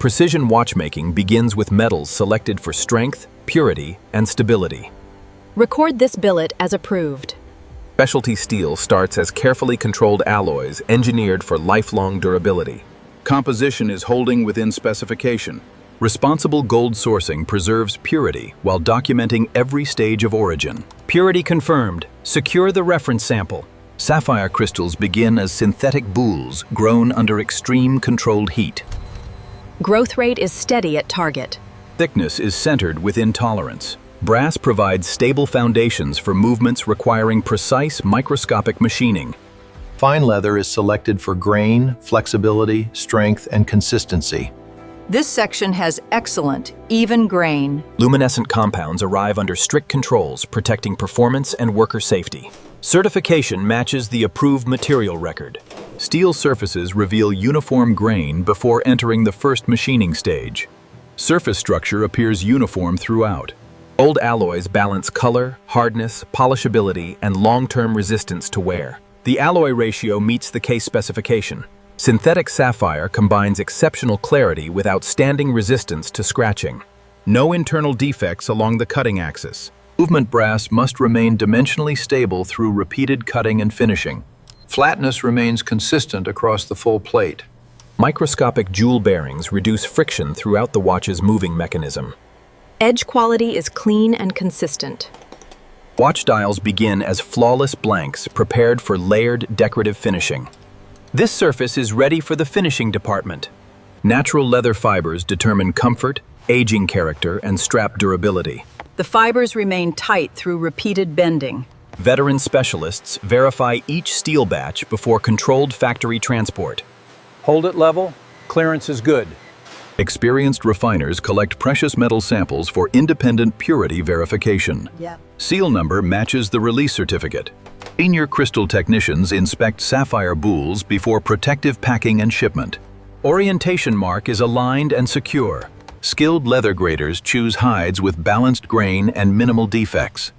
Precision watchmaking begins with metals selected for strength, purity, and stability. Record this billet as approved. Specialty steel starts as carefully controlled alloys engineered for lifelong durability. Composition is holding within specification. Responsible gold sourcing preserves purity while documenting every stage of origin. Purity confirmed. Secure the reference sample. Sapphire crystals begin as synthetic boules grown under extreme controlled heat. Growth rate is steady at target. Thickness is centered within tolerance. Brass provides stable foundations for movements requiring precise microscopic machining. Fine leather is selected for grain, flexibility, strength, and consistency. This section has excellent, even grain. Luminescent compounds arrive under strict controls, protecting performance and worker safety. Certification matches the approved material record. Steel surfaces reveal uniform grain before entering the first machining stage. Surface structure appears uniform throughout. Gold alloys balance color, hardness, polishability, and long-term resistance to wear. The alloy ratio meets the case specification. Synthetic sapphire combines exceptional clarity with outstanding resistance to scratching. No internal defects along the cutting axis. Movement brass must remain dimensionally stable through repeated cutting and finishing. Flatness remains consistent across the full plate. Microscopic jewel bearings reduce friction throughout the watch's moving mechanism. Edge quality is clean and consistent. Watch dials begin as flawless blanks prepared for layered decorative finishing. This surface is ready for the finishing department. Natural leather fibers determine comfort, aging character, and strap durability. The fibers remain tight through repeated bending. Veteran specialists verify each steel batch before controlled factory transport. Hold it level, clearance is good. Experienced refiners collect precious metal samples for independent purity verification. Seal number matches the release certificate. Senior crystal technicians inspect sapphire boules before protective packing and shipment. Orientation mark is aligned and secure. Skilled leather graders choose hides with balanced grain and minimal defects.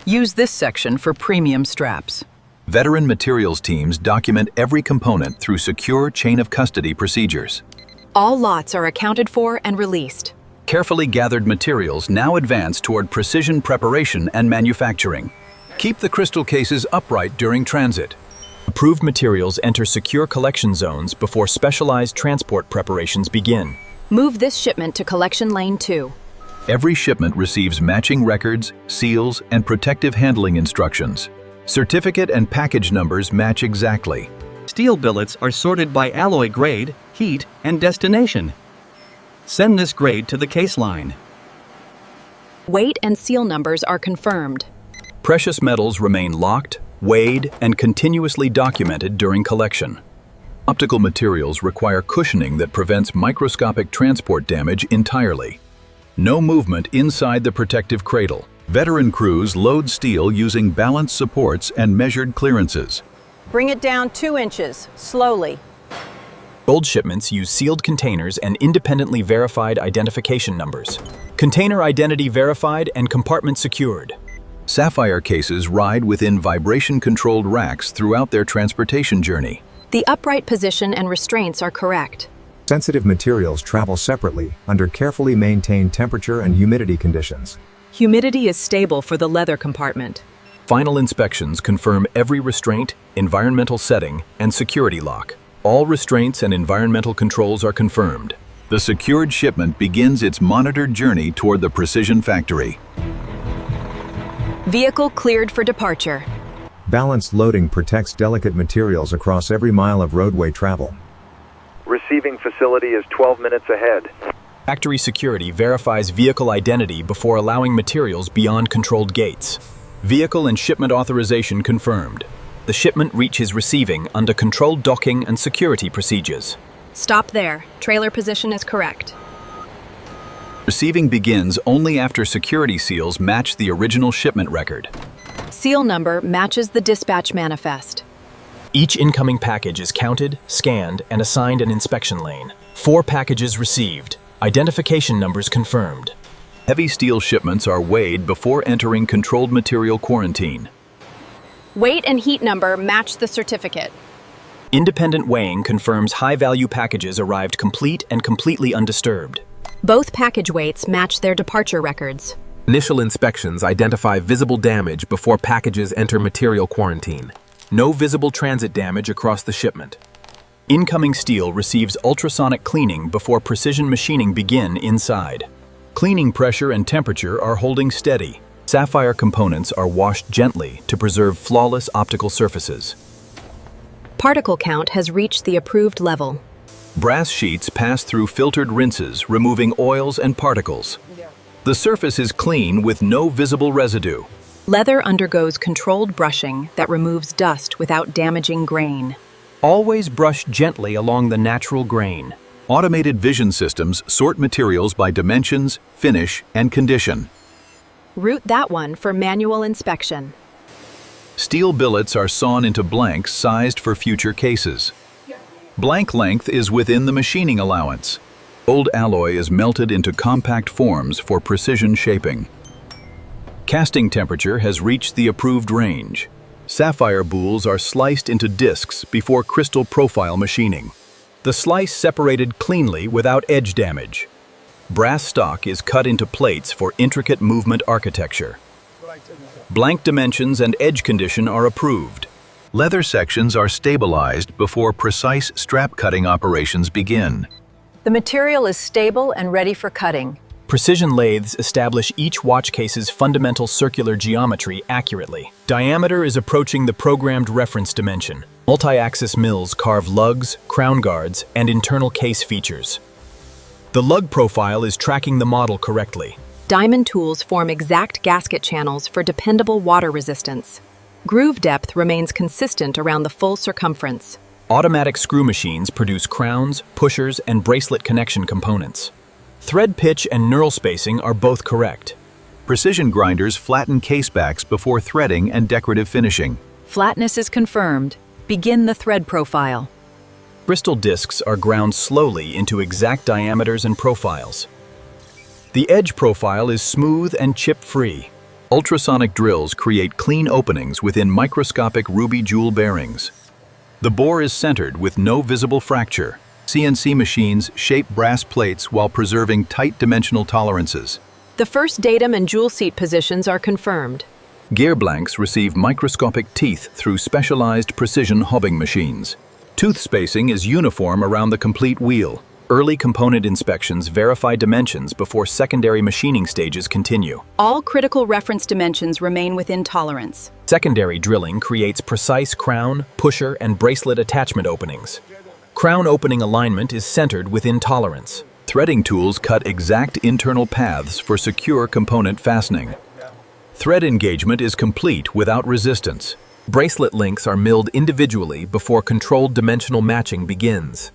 Use this section for premium straps. Veteran materials teams document every component through secure chain of custody procedures. All lots are accounted for and released. Carefully gathered materials now advance toward precision preparation and manufacturing. Keep the crystal cases upright during transit. Approved materials enter secure collection zones before specialized transport preparations begin. Move this shipment to Collection Lane 2. Every shipment receives matching records, seals, and protective handling instructions. Certificate and package numbers match exactly. Steel billets are sorted by alloy grade, heat, and destination. Send this grade to the case line. Weight and seal numbers are confirmed. Precious metals remain locked, weighed, and continuously documented during collection. Optical materials require cushioning that prevents microscopic transport damage entirely. No movement inside the protective cradle. Veteran crews load steel using balanced supports and measured clearances. Bring it down 2 inches, slowly. Gold shipments use sealed containers and independently verified identification numbers. Container identity verified and compartment secured. Sapphire cases ride within vibration-controlled racks throughout their transportation journey. The upright position and restraints are correct. Sensitive materials travel separately under carefully maintained temperature and humidity conditions. Humidity is stable for the leather compartment. Final inspections confirm every restraint, environmental setting, and security lock. All restraints and environmental controls are confirmed. The secured shipment begins its monitored journey toward the precision factory. Vehicle cleared for departure. Balanced loading protects delicate materials across every mile of roadway travel. Receiving facility is 12 minutes ahead. Factory security verifies vehicle identity before allowing materials beyond controlled gates. Vehicle and shipment authorization confirmed. The shipment reaches receiving under controlled docking and security procedures. Stop there. Trailer position is correct. Receiving begins only after security seals match the original shipment record. Seal number matches the dispatch manifest. Each incoming package is counted, scanned, and assigned an inspection lane. 4 packages received. Identification numbers confirmed. Heavy steel shipments are weighed before entering controlled material quarantine. Weight and heat number match the certificate. Independent weighing confirms high-value packages arrived complete and completely undisturbed. Both package weights match their departure records. Initial inspections identify visible damage before packages enter material quarantine. No visible transit damage across the shipment. Incoming steel receives ultrasonic cleaning before precision machining begin inside. Cleaning pressure and temperature are holding steady. Sapphire components are washed gently to preserve flawless optical surfaces. Particle count has reached the approved level. Brass sheets pass through filtered rinses, removing oils and particles. The surface is clean with no visible residue. Leather undergoes controlled brushing that removes dust without damaging grain. Always brush gently along the natural grain. Automated vision systems sort materials by dimensions, finish, and condition. Route that one for manual inspection. Steel billets are sawn into blanks sized for future cases. Blank length is within the machining allowance. Old alloy is melted into compact forms for precision shaping. Casting temperature has reached the approved range. Sapphire boules are sliced into discs before crystal profile machining. The slice separated cleanly without edge damage. Brass stock is cut into plates for intricate movement architecture. Blank dimensions and edge condition are approved. Leather sections are stabilized before precise strap cutting operations begin. The material is stable and ready for cutting. Precision lathes establish each watch case's fundamental circular geometry accurately. Diameter is approaching the programmed reference dimension. Multi-axis mills carve lugs, crown guards, and internal case features. The lug profile is tracking the model correctly. Diamond tools form exact gasket channels for dependable water resistance. Groove depth remains consistent around the full circumference. Automatic screw machines produce crowns, pushers, and bracelet connection components. Thread pitch and knurl spacing are both correct. Precision grinders flatten casebacks before threading and decorative finishing. Flatness is confirmed. Begin the thread profile. Crystal discs are ground slowly into exact diameters and profiles. The edge profile is smooth and chip-free. Ultrasonic drills create clean openings within microscopic ruby jewel bearings. The bore is centered with no visible fracture. CNC machines shape brass plates while preserving tight dimensional tolerances. The first datum and jewel seat positions are confirmed. Gear blanks receive microscopic teeth through specialized precision hobbing machines. Tooth spacing is uniform around the complete wheel. Early component inspections verify dimensions before secondary machining stages continue. All critical reference dimensions remain within tolerance. Secondary drilling creates precise crown, pusher, and bracelet attachment openings. Crown opening alignment is centered within tolerance. Threading tools cut exact internal paths for secure component fastening. Thread engagement is complete without resistance. Bracelet links are milled individually before controlled dimensional matching begins.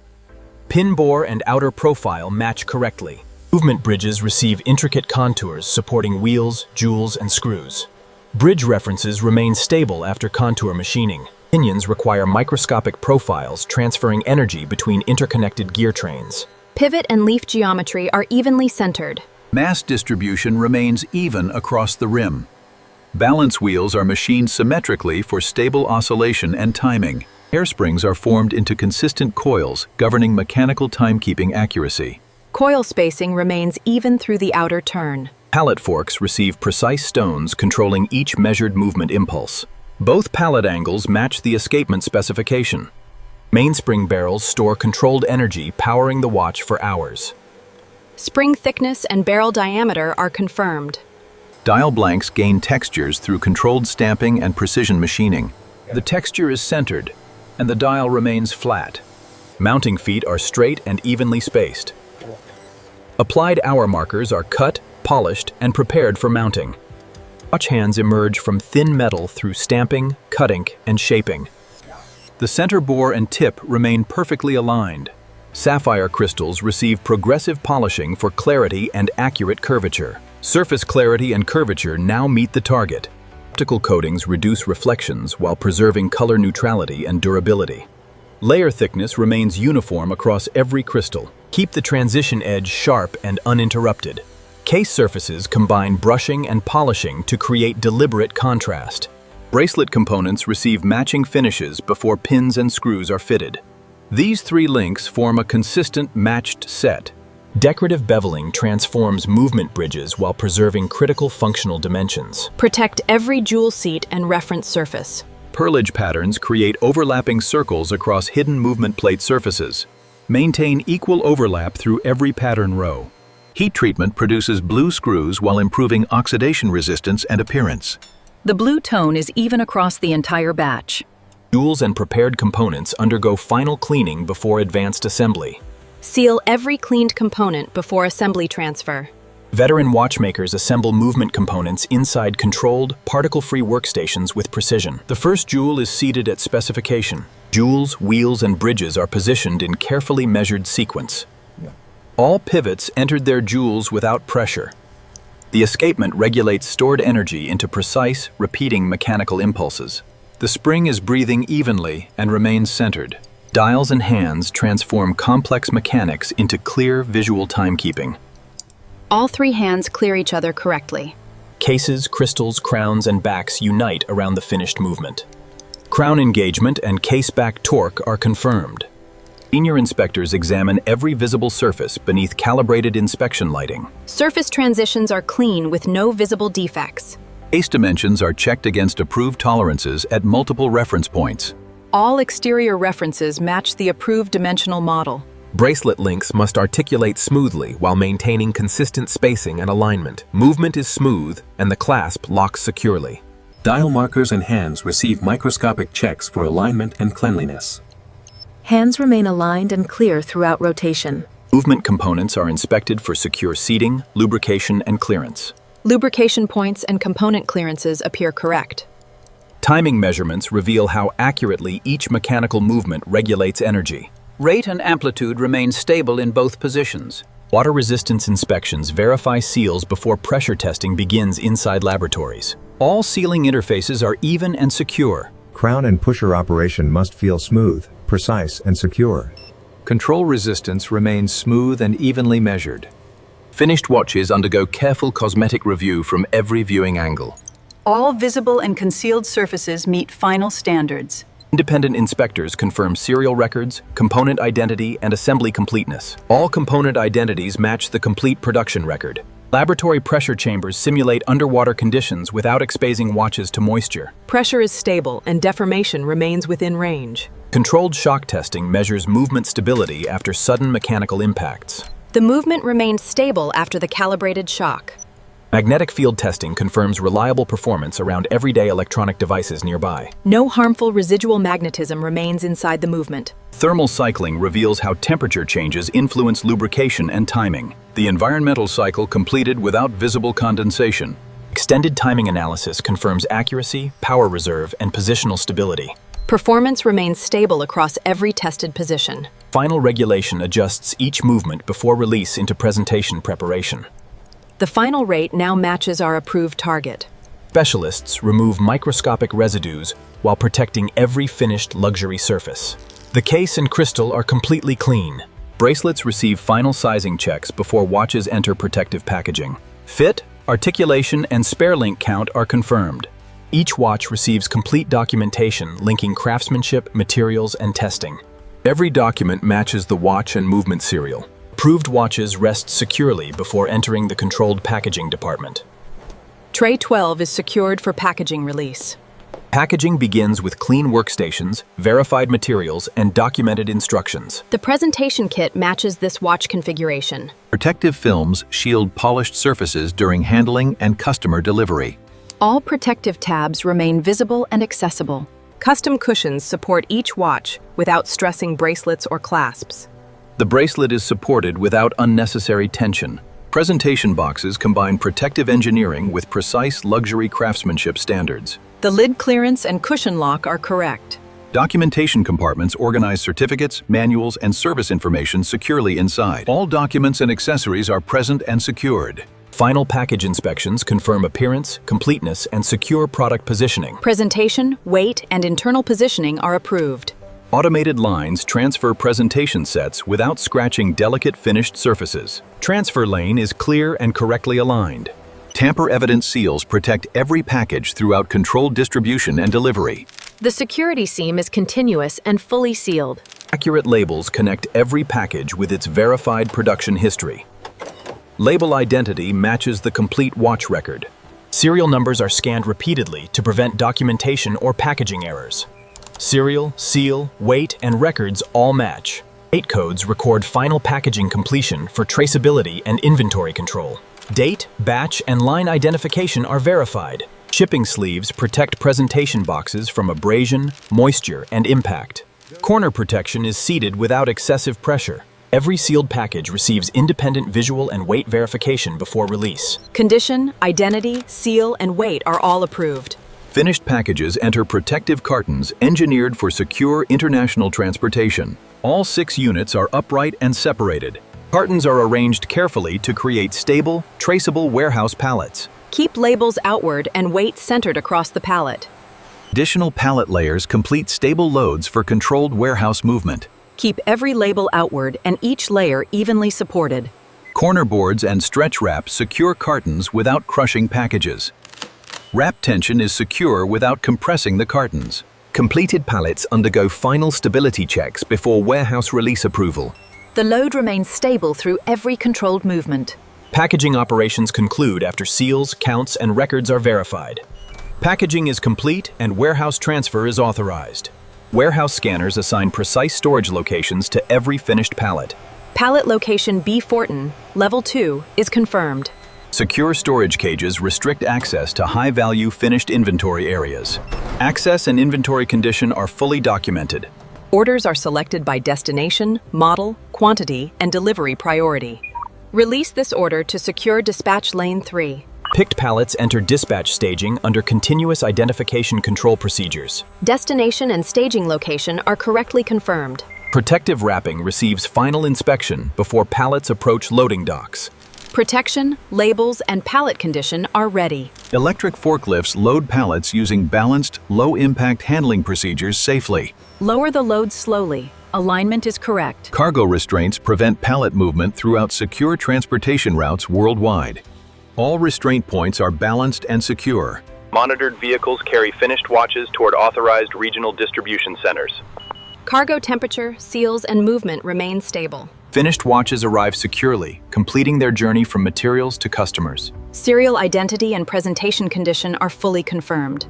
Pin bore and outer profile match correctly. Movement bridges receive intricate contours supporting wheels, jewels, and screws. Bridge references remain stable after contour machining. Pinions require microscopic profiles transferring energy between interconnected gear trains. Pivot and leaf geometry are evenly centered. Mass distribution remains even across the rim. Balance wheels are machined symmetrically for stable oscillation and timing. Hairsprings are formed into consistent coils, governing mechanical timekeeping accuracy. Coil spacing remains even through the outer turn. Pallet forks receive precise stones controlling each measured movement impulse. Both pallet angles match the escapement specification. Mainspring barrels store controlled energy, powering the watch for hours. Spring thickness and barrel diameter are confirmed. Dial blanks gain textures through controlled stamping and precision machining. The texture is centered, and the dial remains flat. Mounting feet are straight and evenly spaced. Applied hour markers are cut, polished, and prepared for mounting. Watch hands emerge from thin metal through stamping, cutting, and shaping. The center bore and tip remain perfectly aligned. Sapphire crystals receive progressive polishing for clarity and accurate curvature. Surface clarity and curvature now meet the target. Optical coatings reduce reflections while preserving color neutrality and durability. Layer thickness remains uniform across every crystal. Keep the transition edge sharp and uninterrupted. Case surfaces combine brushing and polishing to create deliberate contrast. Bracelet components receive matching finishes before pins and screws are fitted. These 3 links form a consistent matched set. Decorative beveling transforms movement bridges while preserving critical functional dimensions. Protect every jewel seat and reference surface. Perlage patterns create overlapping circles across hidden movement plate surfaces. Maintain equal overlap through every pattern row. Heat treatment produces blue screws while improving oxidation resistance and appearance. The blue tone is even across the entire batch. Jewels and prepared components undergo final cleaning before advanced assembly. Seal every cleaned component before assembly transfer. Veteran watchmakers assemble movement components inside controlled, particle-free workstations with precision. The first jewel is seated at specification. Jewels, wheels, and bridges are positioned in carefully measured sequence. All pivots entered their jewels without pressure. The escapement regulates stored energy into precise, repeating mechanical impulses. The spring is breathing evenly and remains centered. Dials and hands transform complex mechanics into clear visual timekeeping. All 3 hands clear each other correctly. Cases, crystals, crowns, and backs unite around the finished movement. Crown engagement and case back torque are confirmed. Senior inspectors examine every visible surface beneath calibrated inspection lighting. Surface transitions are clean with no visible defects. Case dimensions are checked against approved tolerances at multiple reference points. All exterior references match the approved dimensional model. Bracelet links must articulate smoothly while maintaining consistent spacing and alignment. Movement is smooth, and the clasp locks securely. Dial markers and hands receive microscopic checks for alignment and cleanliness. Hands remain aligned and clear throughout rotation. Movement components are inspected for secure seating, lubrication, and clearance. Lubrication points and component clearances appear correct. Timing measurements reveal how accurately each mechanical movement regulates energy. Rate and amplitude remain stable in both positions. Water resistance inspections verify seals before pressure testing begins inside laboratories. All sealing interfaces are even and secure. Crown and pusher operation must feel smooth, precise, and secure. Control resistance remains smooth and evenly measured. Finished watches undergo careful cosmetic review from every viewing angle. All visible and concealed surfaces meet final standards. Independent inspectors confirm serial records, component identity, and assembly completeness. All component identities match the complete production record. Laboratory pressure chambers simulate underwater conditions without exposing watches to moisture. Pressure is stable and deformation remains within range. Controlled shock testing measures movement stability after sudden mechanical impacts. The movement remained stable after the calibrated shock. Magnetic field testing confirms reliable performance around everyday electronic devices nearby. No harmful residual magnetism remains inside the movement. Thermal cycling reveals how temperature changes influence lubrication and timing. The environmental cycle completed without visible condensation. Extended timing analysis confirms accuracy, power reserve, and positional stability. Performance remains stable across every tested position. Final regulation adjusts each movement before release into presentation preparation. The final rate now matches our approved target. Specialists remove microscopic residues while protecting every finished luxury surface. The case and crystal are completely clean. Bracelets receive final sizing checks before watches enter protective packaging. Fit, articulation, and spare link count are confirmed. Each watch receives complete documentation linking craftsmanship, materials, and testing. Every document matches the watch and movement serial. Approved watches rest securely before entering the controlled packaging department. Tray 12 is secured for packaging release. Packaging begins with clean workstations, verified materials, and documented instructions. The presentation kit matches this watch configuration. Protective films shield polished surfaces during handling and customer delivery. All protective tabs remain visible and accessible. Custom cushions support each watch without stressing bracelets or clasps. The bracelet is supported without unnecessary tension. Presentation boxes combine protective engineering with precise luxury craftsmanship standards. The lid clearance and cushion lock are correct. Documentation compartments organize certificates, manuals, and service information securely inside. All documents and accessories are present and secured. Final package inspections confirm appearance, completeness, and secure product positioning. Presentation, weight, and internal positioning are approved. Automated lines transfer presentation sets without scratching delicate finished surfaces. Transfer lane is clear and correctly aligned. Tamper-evident seals protect every package throughout controlled distribution and delivery. The security seam is continuous and fully sealed. Accurate labels connect every package with its verified production history. Label identity matches the complete watch record. Serial numbers are scanned repeatedly to prevent documentation or packaging errors. Serial, seal, weight, and records all match. 8 codes record final packaging completion for traceability and inventory control. Date, batch, and line identification are verified. Shipping sleeves protect presentation boxes from abrasion, moisture, and impact. Corner protection is seated without excessive pressure. Every sealed package receives independent visual and weight verification before release. Condition, identity, seal, and weight are all approved. Finished packages enter protective cartons engineered for secure international transportation. All 6 units are upright and separated. Cartons are arranged carefully to create stable, traceable warehouse pallets. Keep labels outward and weight centered across the pallet. Additional pallet layers complete stable loads for controlled warehouse movement. Keep every label outward and each layer evenly supported. Corner boards and stretch wrap secure cartons without crushing packages. Wrap tension is secure without compressing the cartons. Completed pallets undergo final stability checks before warehouse release approval. The load remains stable through every controlled movement. Packaging operations conclude after seals, counts, and records are verified. Packaging is complete and warehouse transfer is authorized. Warehouse scanners assign precise storage locations to every finished pallet. Pallet location B. Fortin, Level 2, is confirmed. Secure storage cages restrict access to high-value finished inventory areas. Access and inventory condition are fully documented. Orders are selected by destination, model, quantity, and delivery priority. Release this order to secure dispatch lane 3. Picked pallets enter dispatch staging under continuous identification control procedures. Destination and staging location are correctly confirmed. Protective wrapping receives final inspection before pallets approach loading docks. Protection, labels, and pallet condition are ready. Electric forklifts load pallets using balanced, low-impact handling procedures safely. Lower the load slowly. Alignment is correct. Cargo restraints prevent pallet movement throughout secure transportation routes worldwide. All restraint points are balanced and secure. Monitored vehicles carry finished watches toward authorized regional distribution centers. Cargo temperature, seals, and movement remain stable. Finished watches arrive securely, completing their journey from materials to customers. Serial identity and presentation condition are fully confirmed.